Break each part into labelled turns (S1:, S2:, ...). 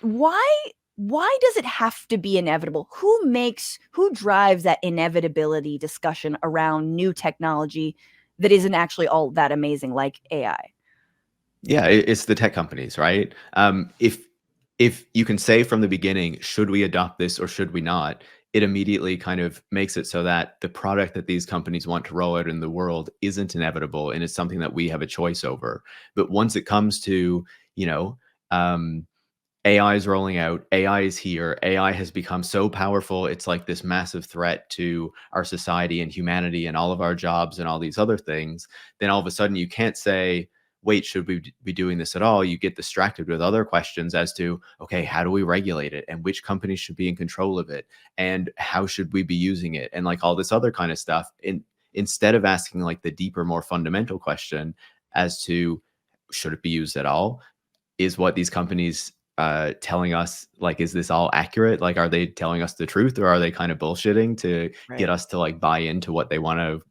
S1: why does it have to be inevitable? Who drives that inevitability discussion around new technology that isn't actually all that amazing, like AI?
S2: Yeah, it's the tech companies, right? If you can say from the beginning, should we adopt this or should we not? It immediately kind of makes it so that the product that these companies want to roll out in the world isn't inevitable and it's something that we have a choice over. But once it comes to, you know, um, AI is rolling out, AI is here, AI has become so powerful, it's like this massive threat to our society and humanity and all of our jobs and all these other things, then all of a sudden you can't say, wait, should we be doing this at all? You get distracted with other questions as to, okay, how do we regulate it? And which companies should be in control of it? And how should we be using it? And like all this other kind of stuff. Instead of asking like the deeper, more fundamental question as to, should it be used at all? Is what these companies telling us, like, is this all accurate? Like, are they telling us the truth or are they kind of bullshitting to get
S1: Right.
S2: us to like buy into what they want to,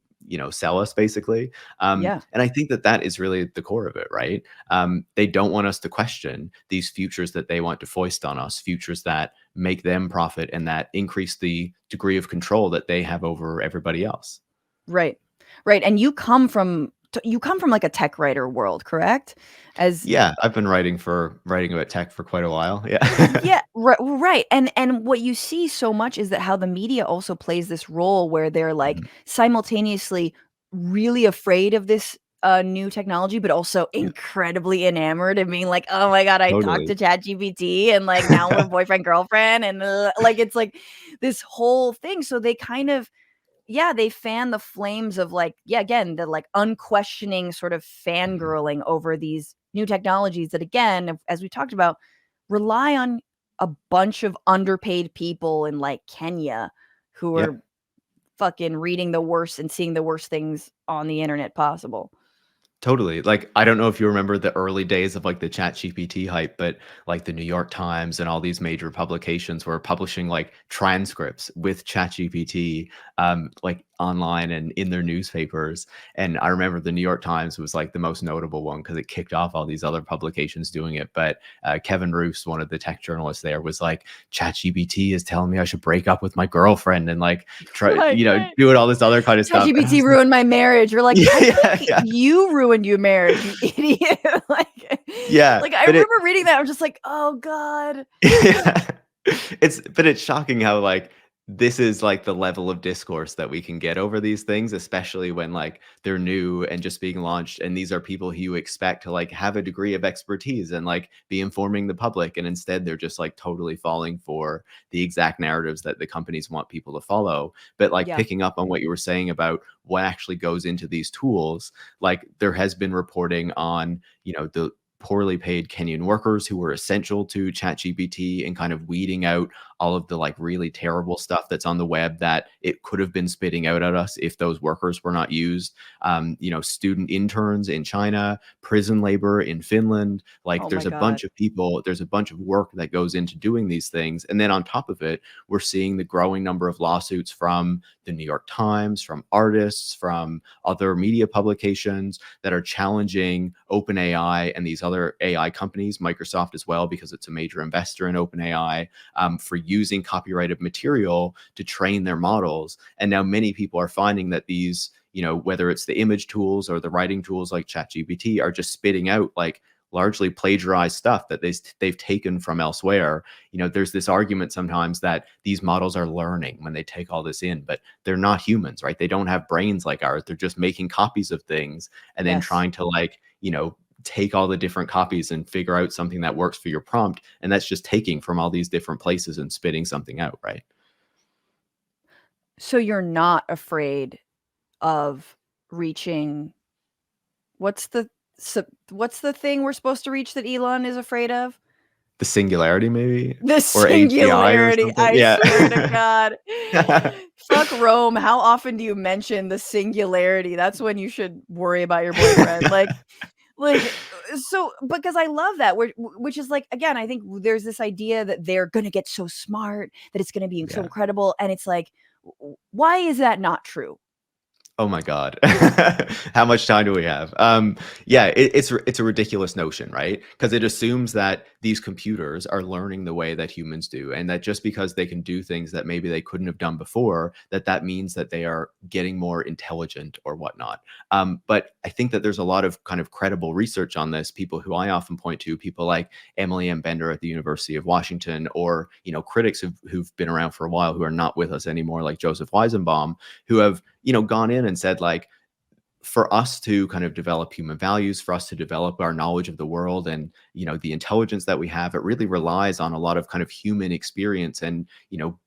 S2: sell us basically?
S1: Yeah.
S2: And I think that that is really the core of it, right? They don't want us to question these futures that they want to foist on us, futures that make them profit and that increase the degree of control that they have over everybody else.
S1: Right. Right. And you come from like a tech writer world, correct? As
S2: Yeah, I've been writing about tech for quite a while. Yeah.
S1: yeah, right. And what you see so much is that how the media also plays this role where they're like
S2: Mhm.
S1: simultaneously really afraid of this new technology, but also
S2: Yeah,
S1: incredibly enamored and being like, oh my God, I talked
S2: totally.
S1: to ChatGPT and like now we're boyfriend, girlfriend. And like it's like this whole thing. So they kind of yeah, they fan the flames of like, yeah, again, the like unquestioning sort of
S2: Mhm.
S1: fangirling over these new technologies that, again, as we talked about, rely on a bunch of underpaid people in like Kenya who
S2: Yeah.
S1: are fucking reading the worst and seeing the worst things on the internet possible.
S2: Totally. Like, I don't know if you remember the early days of like the ChatGPT hype, but like the New York Times and all these major publications were publishing like transcripts with ChatGPT, like online and in their newspapers. And I remember the New York Times was like the most notable one because it kicked off all these other publications doing it. But Kevin Roos, one of the tech journalists there, was like, ChatGPT is telling me I should break up with my girlfriend and like try,
S1: Right, right.
S2: doing all this other kind of stuff. And I
S1: ChatGPT
S2: was like,
S1: ruined my marriage. You're like, I
S2: yeah,
S1: think
S2: yeah,
S1: you ruined your marriage, you idiot.
S2: yeah.
S1: Like I
S2: But it,
S1: remember reading that. I'm just like, oh God.
S2: yeah. It's shocking how, like, this is, like, the level of discourse that we can get over these things, especially when, like, they're new and just being launched, and these are people who you expect to, like, have a degree of expertise and, like, be informing the public, and instead they're just, like, totally falling for the exact narratives that the companies want people to follow. But, like,
S1: Yeah.
S2: picking up on what you were saying about what actually goes into these tools, like, there has been reporting on, the poorly paid Kenyan workers who were essential to ChatGPT and kind of weeding out all of the like really terrible stuff that's on the web that it could have been spitting out at us if those workers were not used. Student interns in China, prison labor in Finland. Like
S1: Oh my
S2: there's a
S1: God.
S2: bunch of people, there's a bunch of work that goes into doing these things. And then on top of it, we're seeing the growing number of lawsuits from the New York Times, from artists, from other media publications that are challenging OpenAI and these other AI companies, Microsoft as well, because it's a major investor in OpenAI, for using copyrighted material to train their models. And now many people are finding that these, whether it's the image tools or the writing tools like ChatGPT, are just spitting out like largely plagiarized stuff that they've taken from elsewhere. There's this argument sometimes that these models are learning when they take all this in, but they're not humans, right? They don't have brains like ours. They're just making copies of things and then
S1: Yes.
S2: trying to like, take all the different copies and figure out something that works for your prompt. And that's just taking from all these different places and spitting something out, right?
S1: So you're not afraid of reaching what's the what's the thing we're supposed to reach that Elon is afraid of?
S2: The singularity, maybe,
S1: The
S2: or AGI or
S1: singularity,
S2: something.
S1: I
S2: Yeah.
S1: swear to God. Fuck Rome, how often do you mention the singularity? That's when you should worry about your boyfriend, so because I love that, which is like, again, I think there's this idea that they're gonna get so smart, that it's gonna be so
S2: Yeah.
S1: incredible, and it's like, w why is that not true?
S2: Oh my god. How much time do we have? Yeah, it's a ridiculous notion, right? Because it assumes that these computers are learning the way that humans do, and that just because they can do things that maybe they couldn't have done before, that means that they are getting more intelligent or whatnot. But I think that there's a lot of kind of credible research on this. People who I often point to, people like Emily M. Bender at the University of Washington, or critics who've been around for a while who are not with us anymore, like Joseph Weizenbaum, who have gone in and said, like, for us to kind of develop human values, for us to develop our knowledge of the world and the intelligence that we have, it really relies on a lot of kind of human experience and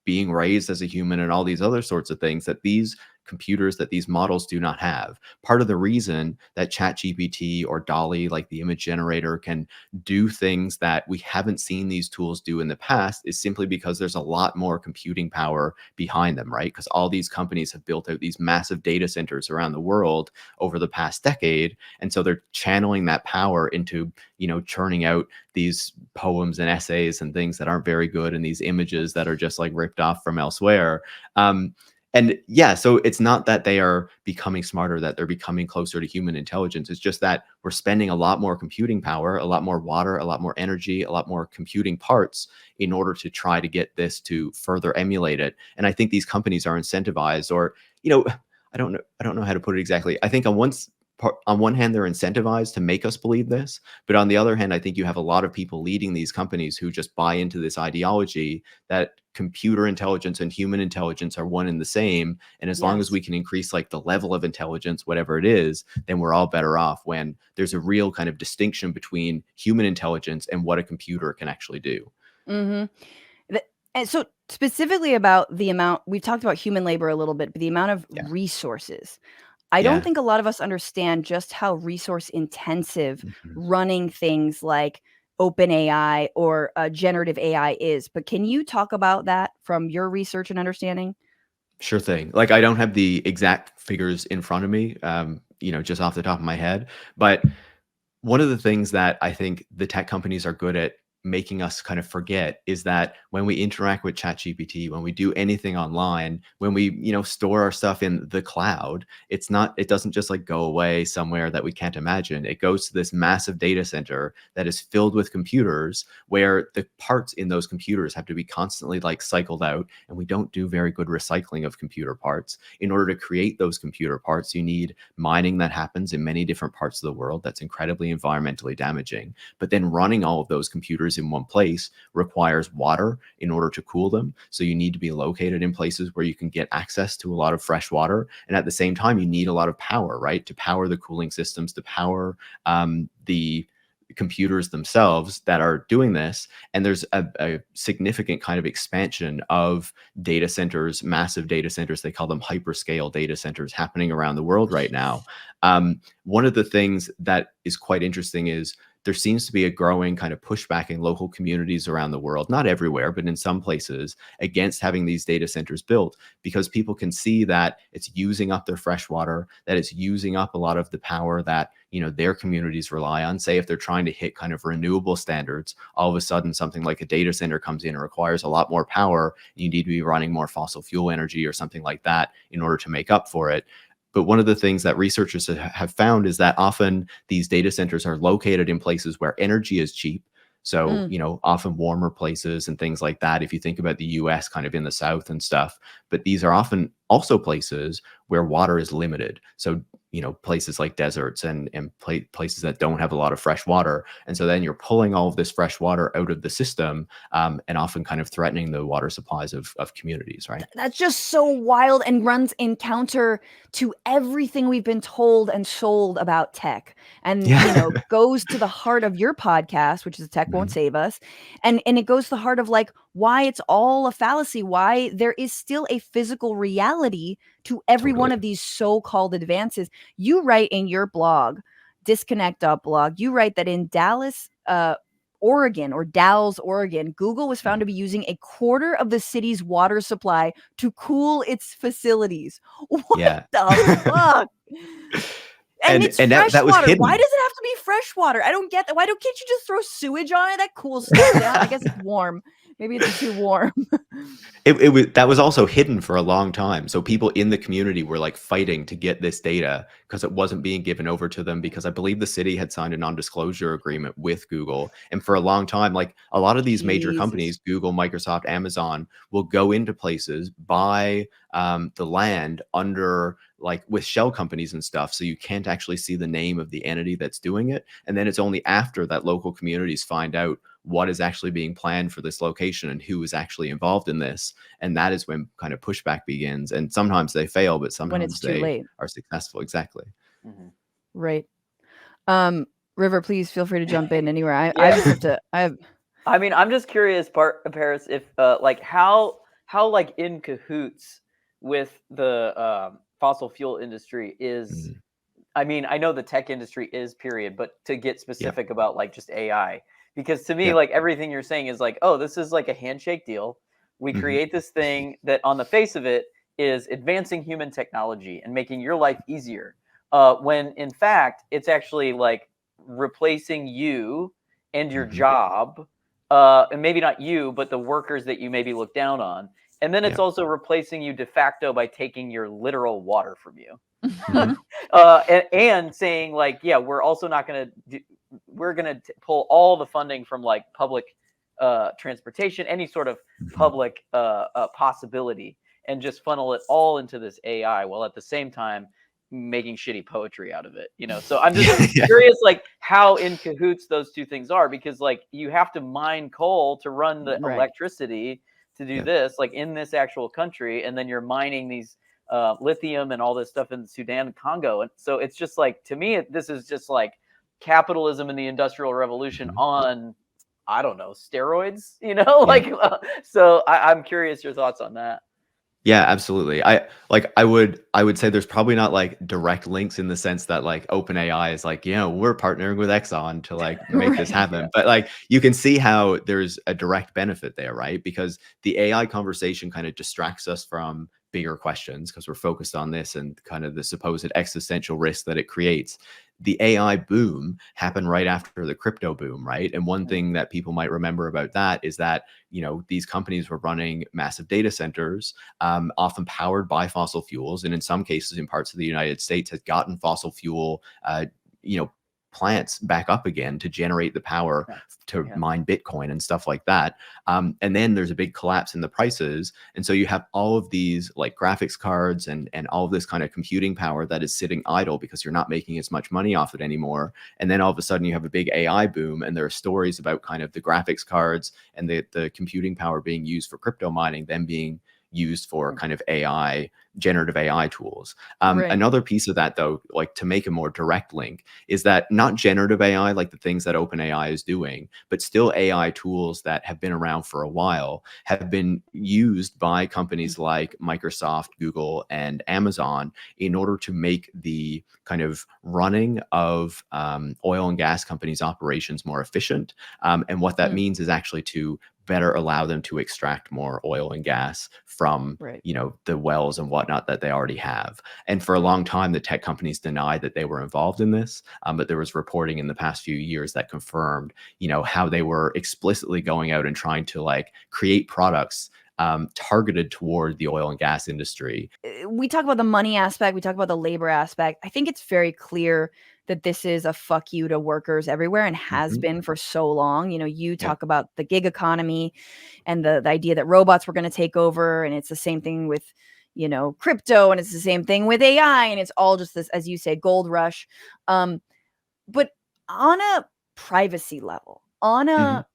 S2: being raised as a human and all these other sorts of things that these computers, that these models do not have. Part of the reason that ChatGPT or Dolly, like the image generator, can do things that we haven't seen these tools do in the past is simply because there's a lot more computing power behind them, right? Because all these companies have built out these massive data centers around the world over the past decade. And so they're channeling that power into, churning out these poems and essays and things that aren't very good, and these images that are just like ripped off from elsewhere. And yeah, so it's not that they are becoming smarter, that they're becoming closer to human intelligence. It's just that we're spending a lot more computing power, a lot more water, a lot more energy, a lot more computing parts in order to try to get this to further emulate it. And I think these companies are incentivized, or, I don't know how to put it exactly. I think on one hand, they're incentivized to make us believe this, but on the other hand, I think you have a lot of people leading these companies who just buy into this ideology that computer intelligence and human intelligence are one and the same. And as long as
S1: Yes.
S2: we can increase like the level of intelligence, whatever it is, then we're all better off, when there's a real kind of distinction between human intelligence and what a computer can actually do.
S1: Mhm. And so specifically about the amount we've talked about human labor a little bit, but the amount of
S2: Yeah.
S1: resources. I don't
S2: Yeah.
S1: think a lot of us understand just how resource intensive
S2: Mhm.
S1: running things like OpenAI or generative AI is. But can you talk about that from your research and understanding?
S2: Sure thing. Like, I don't have the exact figures in front of me, just off the top of my head, but one of the things that I think the tech companies are good at making us kind of forget is that when we interact with ChatGPT, when we do anything online, when we, store our stuff in the cloud, it doesn't just like go away somewhere that we can't imagine. It goes to this massive data center that is filled with computers, where the parts in those computers have to be constantly like cycled out. And we don't do very good recycling of computer parts. In order to create those computer parts, you need mining that happens in many different parts of the world. That's incredibly environmentally damaging. But then running all of those computers in one place requires water in order to cool them. So you need to be located in places where you can get access to a lot of fresh water. And at the same time, you need a lot of power, right? To power the cooling systems, to power the computers themselves that are doing this. And there's a significant kind of expansion of data centers, massive data centers. They call them hyperscale data centers, happening around the world right now. One of the things that is quite interesting is there seems to be a growing kind of pushback in local communities around the world, not everywhere, but in some places, against having these data centers built, because people can see that it's using up their fresh water, that it's using up a lot of the power that their communities rely on. Say if they're trying to hit kind of renewable standards, all of a sudden something like a data center comes in and requires a lot more power. You need to be running more fossil fuel energy or something like that in order to make up for it. But one of the things that researchers have found is that often these data centers are located in places where energy is cheap. So,
S1: Mm.
S2: often warmer places and things like that, if you think about the US kind of in the South and stuff. But these are often also places where water is limited. So, places like deserts and places that don't have a lot of fresh water. And so then you're pulling all of this fresh water out of the system, and often kind of threatening the water supplies of communities, right?
S1: That's just so wild and runs in counter to everything we've been told and sold about tech, and,
S2: Yeah.
S1: goes to the heart of your podcast, which is Tech Won't
S2: Mhm.
S1: Save Us, and it goes to the heart of, like, why it's all a fallacy, why there is still a physical reality to every one of
S2: Totally.
S1: these so-called advances. You write in your blog, Disconnect blog, you write that in Dallas, Oregon, or Dalles, Oregon, Google was found
S2: Mhm.
S1: to be using a quarter of the city's water supply to cool its facilities. What
S2: Yeah.
S1: the fuck? And
S2: And
S1: it's
S2: and
S1: fresh
S2: that was
S1: water. Why
S2: hidden.
S1: does it have to be fresh water? I don't get that. Why don't can't you just throw sewage on it? That cools stuff down. I guess it's warm. Maybe it's too warm.
S2: It was that was also hidden for a long time. So people in the community were like fighting to get this data because it wasn't being given over to them because I believe the city had signed a non-disclosure agreement with Google. And for a long time, like a lot of these major
S1: Jesus.
S2: companies, Google, Microsoft, Amazon, will go into places, buy the land under like with shell companies and stuff. So you can't actually see the name of the entity that's doing it. And then it's only after that local communities find out what is actually being planned for this location and who is actually involved in this. And that is when kind of pushback begins. And sometimes they fail, but
S1: When it's
S2: sometimes
S1: too
S2: they
S1: late.
S2: are successful. Exactly.
S3: Mhm.
S1: Right. River, please feel free to jump in anywhere. I
S3: Yeah.
S1: just have to. I have.
S3: I mean, I'm just curious, Paris, if like how like in cahoots with the fossil fuel industry is.
S2: Mhm.
S3: I mean, I know the tech industry is period, but to get
S2: Yeah.
S3: specific about like just AI, because to me,
S2: Yeah.
S3: like everything you're saying is like, oh, this is like a handshake deal. We
S2: Hmm.
S3: create this thing that on the face of it is advancing human technology and making your life easier. When in fact, it's actually like replacing you and your
S2: Hmm.
S3: job, and maybe not you, but the workers that you maybe look down on. And then it's
S2: Yeah.
S3: also replacing you de facto by taking your literal water from you.
S2: Hmm.
S3: And saying like, yeah, we're also not going to we're going to pull all the funding from like public transportation, any sort of
S2: Hmm.
S3: public possibility, and just funnel it all into this AI, while at the same time making shitty poetry out of it. So I'm just
S2: Yeah. Yeah.
S3: curious, like how in cahoots those two things are, because like you have to mine coal to run the
S1: Right.
S3: electricity to do
S2: Yeah.
S3: this, like in this actual country, and then you're mining these lithium and all this stuff in Sudan and Congo. And so it's just like, to me, this is just like capitalism and the Industrial Revolution
S2: Mhm.
S3: on, I don't know, steroids,
S2: Yeah.
S3: like, so I'm curious your thoughts on that.
S2: Yeah, absolutely. I would say there's probably not like direct links in the sense that like OpenAI is like, we're partnering with Exxon to like make this
S1: Right.
S3: Yeah.
S2: happen. But like you can see how there's a direct benefit there, right? Because the AI conversation kind of distracts us from bigger questions because we're focused on this and kind of the supposed existential risk that it creates. The AI boom happened right after the crypto boom, right? And one
S3: Mhm.
S2: thing that people might remember about that is that, these companies were running massive data centers, often powered by fossil fuels, and in some cases, in parts of the United States, has gotten fossil fuel, you know, plants back up again to generate the power
S3: Yeah.
S2: to
S3: Yeah.
S2: mine Bitcoin and stuff like that. And then there's a big collapse in the prices, and so you have all of these like graphics cards and all of this kind of computing power that is sitting idle because you're not making as much money off it anymore. And then all of a sudden you have a big AI boom, and there are stories about kind of the graphics cards and the computing power being used for crypto mining, then being used for kind of AI, generative AI tools.
S1: Right.
S2: Another piece of that, though, like to make a more direct link, is that not generative AI, like the things that OpenAI is doing, but still AI tools that have been around for a while have been used by companies like Microsoft, Google, and Amazon in order to make the kind of running of oil and gas companies' operations more efficient. And what that
S1: Mm.
S2: means is actually to better allow them to extract more oil and gas from
S1: Right.
S2: the wells and whatnot that they already have. And for a
S1: Right.
S2: long time the tech companies denied that they were involved in this, but there was reporting in the past few years that confirmed how they were explicitly going out and trying to like create products targeted toward the oil and gas industry.
S1: We talk about the money aspect, we talk about the labor aspect. I think it's very clear that this is a fuck you to workers everywhere and has
S2: Mhm.
S1: been for so long. You
S2: Yeah.
S1: talk about the gig economy and the idea that robots were going to take over, and it's the same thing with crypto, and it's the same thing with AI, and it's all just this, as you say, gold rush. But on a privacy level, on
S2: Mhm.
S1: a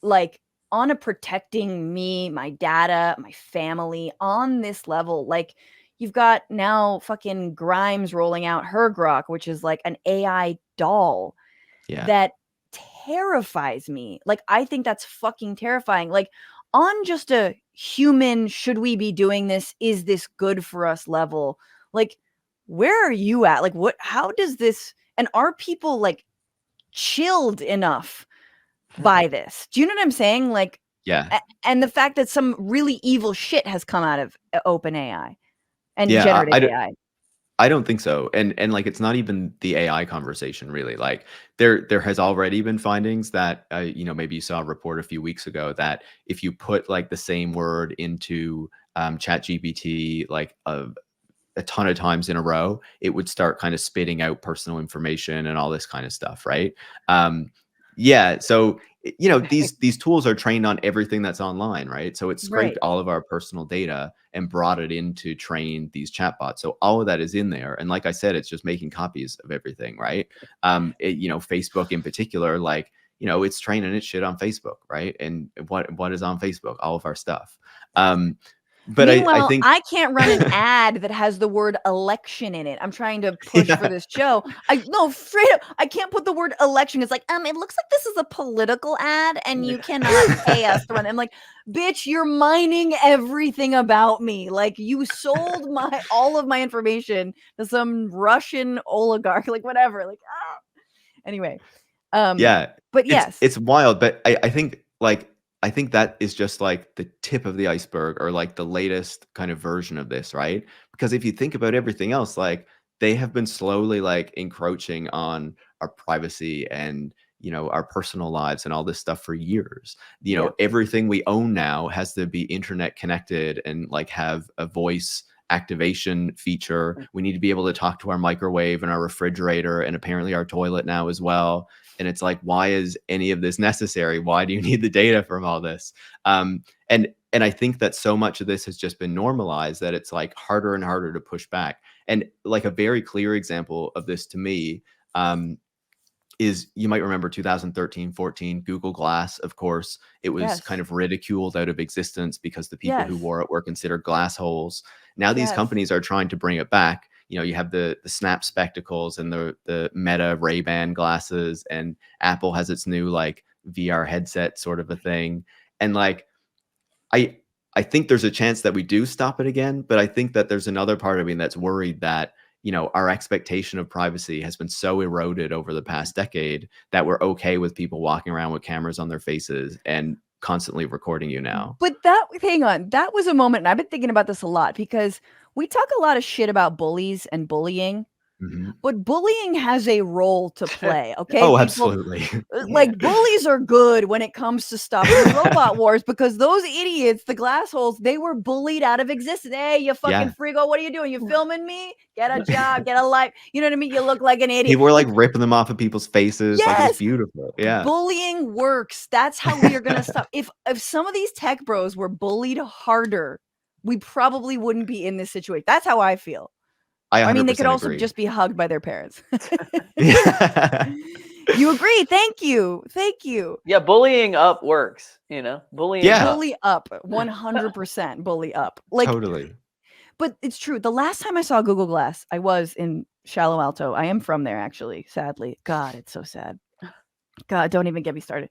S1: like on a protecting me, my data, my family, on this level, like you've got now fucking Grimes rolling out her Grok, which is like an AI doll
S2: Yeah.
S1: that terrifies me. Like, I think that's fucking terrifying. Like, on just a human, should we be doing this? Is this good for us level? Like, where are you at? Like, how does this, and are people like chilled enough by this? Do you know what I'm saying? Like,
S2: Yeah.
S1: and the fact that some really evil shit has come out of OpenAI and
S2: Yeah.
S1: generative AI.
S2: I don't think so. And like it's not even the AI conversation really. Like there has already been findings that maybe you saw a report a few weeks ago that if you put like the same word into ChatGPT like a ton of times in a row, it would start kind of spitting out personal information and all this kind of stuff, right? Yeah, so these tools are trained on everything that's online, right? So it scraped
S1: Right.
S2: all of our personal data and brought it in to train these chatbots. So all of that is in there, and like I said, it's just making copies of everything, right? Facebook in particular, like it's training its shit on Facebook, right? And what is on Facebook? All of our stuff. But I
S1: Meanwhile,
S2: think
S1: I can't run an ad that has the word election in it. I'm trying to push for
S2: yeah.
S1: this show. No, straight up, I can't put the word election. It's like, it looks like this is a political ad and you cannot pay us to run it. I'm like, bitch, you're mining everything about me. Like you sold all of my information to some Russian oligarch, like whatever. Like, anyway.
S2: Yeah,
S1: But yes,
S2: it's wild, but I think that is just like the tip of the iceberg or like the latest kind of version of this, right? Because if you think about everything else, like they have been slowly like encroaching on our privacy and our personal lives and all this stuff for years.
S1: yep.
S2: Everything we own now has to be internet connected and like have a voice activation feature. We need to be able to talk to our microwave and our refrigerator and apparently our toilet now as well. And it's like, why is any of this necessary? Why do you need the data from all this? And I think that so much of this has just been normalized that it's like harder and harder to push back. And like a very clear example of this to me is, you might remember 2013, 14, Google Glass, of course. It was kind
S1: Yes.
S2: of ridiculed out of existence because the people who
S1: Yes.
S2: wore it were considered glass holes. Now these
S1: Yes.
S2: companies are trying to bring it back. You have the Snap spectacles and the Meta Ray-Ban glasses, and Apple has its new like VR headset sort of a thing. And like I I think there's a chance that we do stop it again, but I think that there's another part of me that's worried that our expectation of privacy has been so eroded over the past decade that we're okay with people walking around with cameras on their faces and constantly recording you now.
S1: But hang on, that was a moment, and I've been thinking about this a lot because we talk a lot of shit about bullies and bullying,
S2: Mhm.
S1: but bullying has a role to play, okay?
S2: Oh,
S1: People,
S2: absolutely.
S3: Yeah.
S1: like, bullies are good when it comes to stopping the robot wars because those idiots, the glass holes, they were bullied out of existence. Hey, you fucking
S2: Yeah.
S1: frigo, what are you doing? You filming me? Get a job, get a life. You know what I mean? You look like an idiot.
S2: People were like
S1: Like,
S2: ripping them off of people's faces. Like it was
S1: yes,
S2: beautiful. Yeah.
S1: bullying works. That's how we are gonna stop. If some of these tech bros were bullied harder, we probably wouldn't be in this situation. That's how I feel.
S2: I
S1: I mean, they could
S2: 100%
S1: also
S2: agree.
S1: just be hugged by their parents.
S2: Yeah.
S1: You agree? Thank you. Thank you.
S3: Yeah, bullying up works, bullying
S2: Yeah,
S3: up.
S1: Bully up. 100% bully up. Like,
S2: totally.
S1: but it's true. The last time I saw Google Glass, I was in Shallow Alto. I am from there, actually, sadly. God, it's so sad. God, don't even get me started.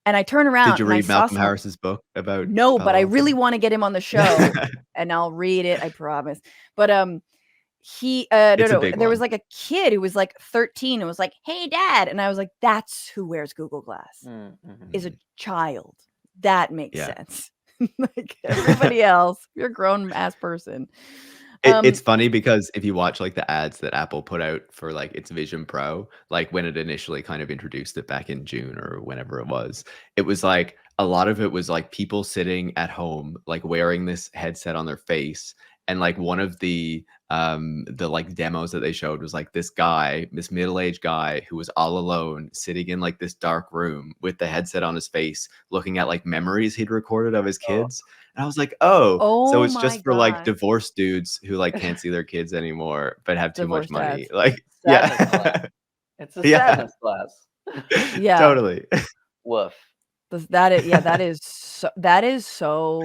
S1: And I turn
S2: Did
S1: around
S2: you
S1: and I
S2: read
S1: saw
S2: Malcolm
S1: someone.
S2: Harris's book about
S1: No, but I
S2: Palo
S1: really
S2: Alto?
S1: wanna get him on the show, and I'll read it, I promise. But, no,
S2: It's a
S1: no,
S2: big
S1: there was,
S2: one.
S1: like, a kid who was, like, 13 and was like, "Hey, dad," and I was like, "That's who wears Google Glass,
S3: Mm, mhm.
S1: is a
S2: Mhm.
S1: child." That makes
S2: Yeah.
S1: sense. Like, everybody else, you're a grown-ass person.
S2: It's
S1: Um,
S2: funny because if you watch, like, the ads that Apple put out for, like, its Vision Pro, like, when it initially kind of introduced it back in June or whenever it was, like, a lot of it was, like, people sitting at home, like, wearing this headset on their face, and, like, one of the, like, demos that they showed was, like, this middle-aged guy who was all alone sitting in, like, this dark room with the headset on his face, looking at, like, memories he'd recorded of his
S3: Oh.
S2: kids, and I was like, "Oh, so
S1: oh
S2: it's
S1: my
S2: just for, like,
S1: god.
S2: divorced dudes who, like, can't see their kids anymore, but have too much
S1: Divorced
S2: money."
S1: dads.
S2: Like
S3: Sadness glass.
S2: yeah.
S3: It's a
S2: Yeah.
S3: sadness glass.
S1: Yeah.
S2: Totally.
S3: Woof.
S1: That is so.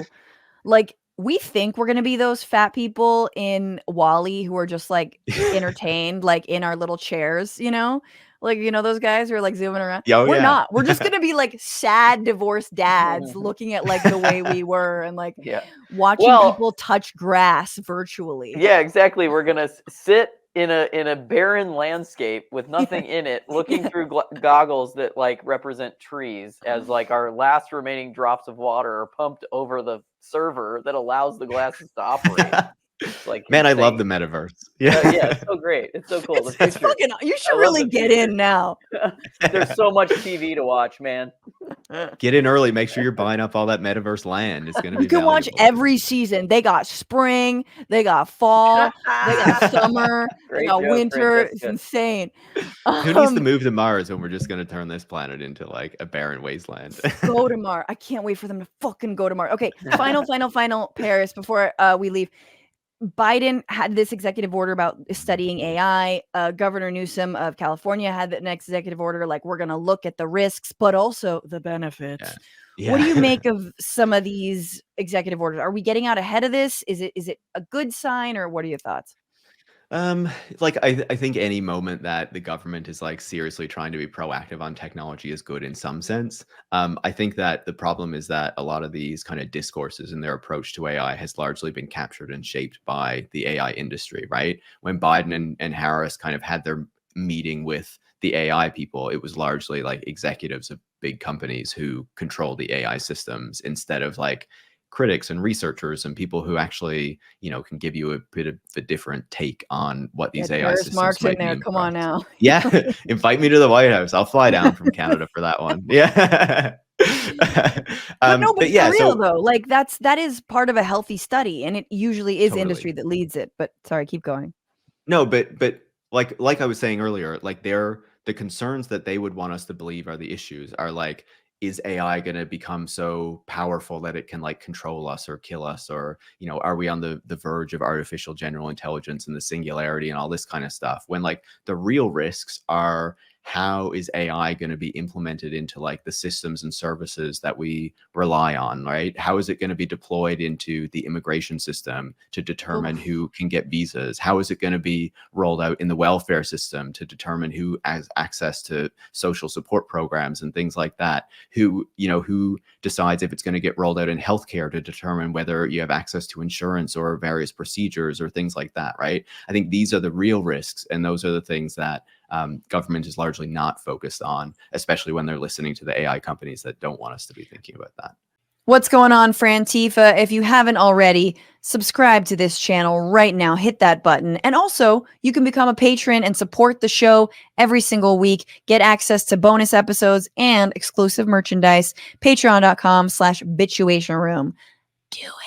S1: Like, we think we're gonna be those fat people in Wall-E who are just, like, entertained, like, in our little chairs, you know? Like, those guys who are, like, zooming around?
S2: Yeah, oh,
S1: We're
S2: yeah.
S1: not. We're just gonna be, like, sad divorced dads looking at, like, the way we were and, like,
S3: Yeah.
S1: watching
S3: Well,
S1: people touch grass virtually.
S3: yeah, exactly. We're gonna sit in a barren landscape with nothing in it, looking
S1: Yeah.
S3: through goggles that like represent trees as like our last remaining drops of water are pumped over the server that allows the glasses to operate. It's like
S2: Man, I love
S3: insane.
S2: the metaverse.
S3: Yeah,
S2: Yeah.
S3: it's so great. It's so cool. The
S1: It's
S3: future.
S1: fucking. You
S3: I
S1: should
S3: love
S1: really
S3: the
S1: get
S3: future.
S1: in now.
S3: There's so much TV to watch, man.
S2: Get in early. Make sure you're buying up all that metaverse land. It's going to
S1: You
S2: be
S1: can watch
S2: valuable.
S1: every season. They got spring, they got fall, they got summer, they
S3: Great
S1: got
S3: joke,
S1: winter. It's
S3: Francesca.
S1: insane.
S2: Who needs to
S1: Um,
S2: move to Mars when we're just going to turn this planet into like a barren wasteland?
S1: go to Mars. I can't wait for them to fucking go to Mars. Okay, final Paris before we leave. Biden had this executive order about studying AI. Governor Newsom of California had the next executive order, like we're going to look at the risks, but also the benefits.
S2: Yeah.
S1: What do you
S2: Yeah.
S1: make of some of these executive orders? Are we getting out ahead of this? Is it a good sign, or what are your thoughts?
S2: Like I think any moment that the government is like seriously trying to be proactive on technology is good in some sense. I think that the problem is that a lot of these kind of discourses and their approach to AI has largely been captured and shaped by the AI industry, right? When Biden and Harris kind of had their meeting with the AI people, it was largely like executives of big companies who control the AI systems instead of like critics and researchers and people who actually, can give you a bit of a different take on what these
S1: Get
S2: AI
S1: Paris
S2: systems
S1: Marks in
S2: might
S1: there.
S2: mean
S1: Come
S2: for
S1: on
S2: us.
S1: now.
S2: Yeah, invite me to the White House. I'll fly down from Canada for that one. Yeah.
S1: But no, but
S2: But
S1: for
S2: yeah,
S1: real
S2: so
S1: though, like that is part of a healthy study, and it usually is
S2: totally.
S1: industry that leads it. But sorry, keep going.
S2: No, but like I was saying earlier, like the concerns that they would want us to believe are the issues are like, is AI going to become so powerful that it can like control us or kill us, or are we on the verge of artificial general intelligence and the singularity and all this kind of stuff? When like the real risks are, how is AI going to be implemented into like the systems and services that we rely on, right? How is it going to be deployed into the immigration system to determine
S1: Oof.
S2: who can get visas? How is it going to be rolled out in the welfare system to determine who has access to social support programs and things like that? Who decides if it's going to get rolled out in healthcare to determine whether you have access to insurance or various procedures or things like that, right? I think these are the real risks, and those are the things that government is largely not focused on, especially when they're listening to the AI companies that don't want us to be thinking about that.
S1: What's going on, Frantifa? If you haven't already, subscribe to this channel right now. Hit that button. And also, you can become a patron and support the show every single week. Get access to bonus episodes and exclusive merchandise. Patreon.com/Bitchuation Room. Do it.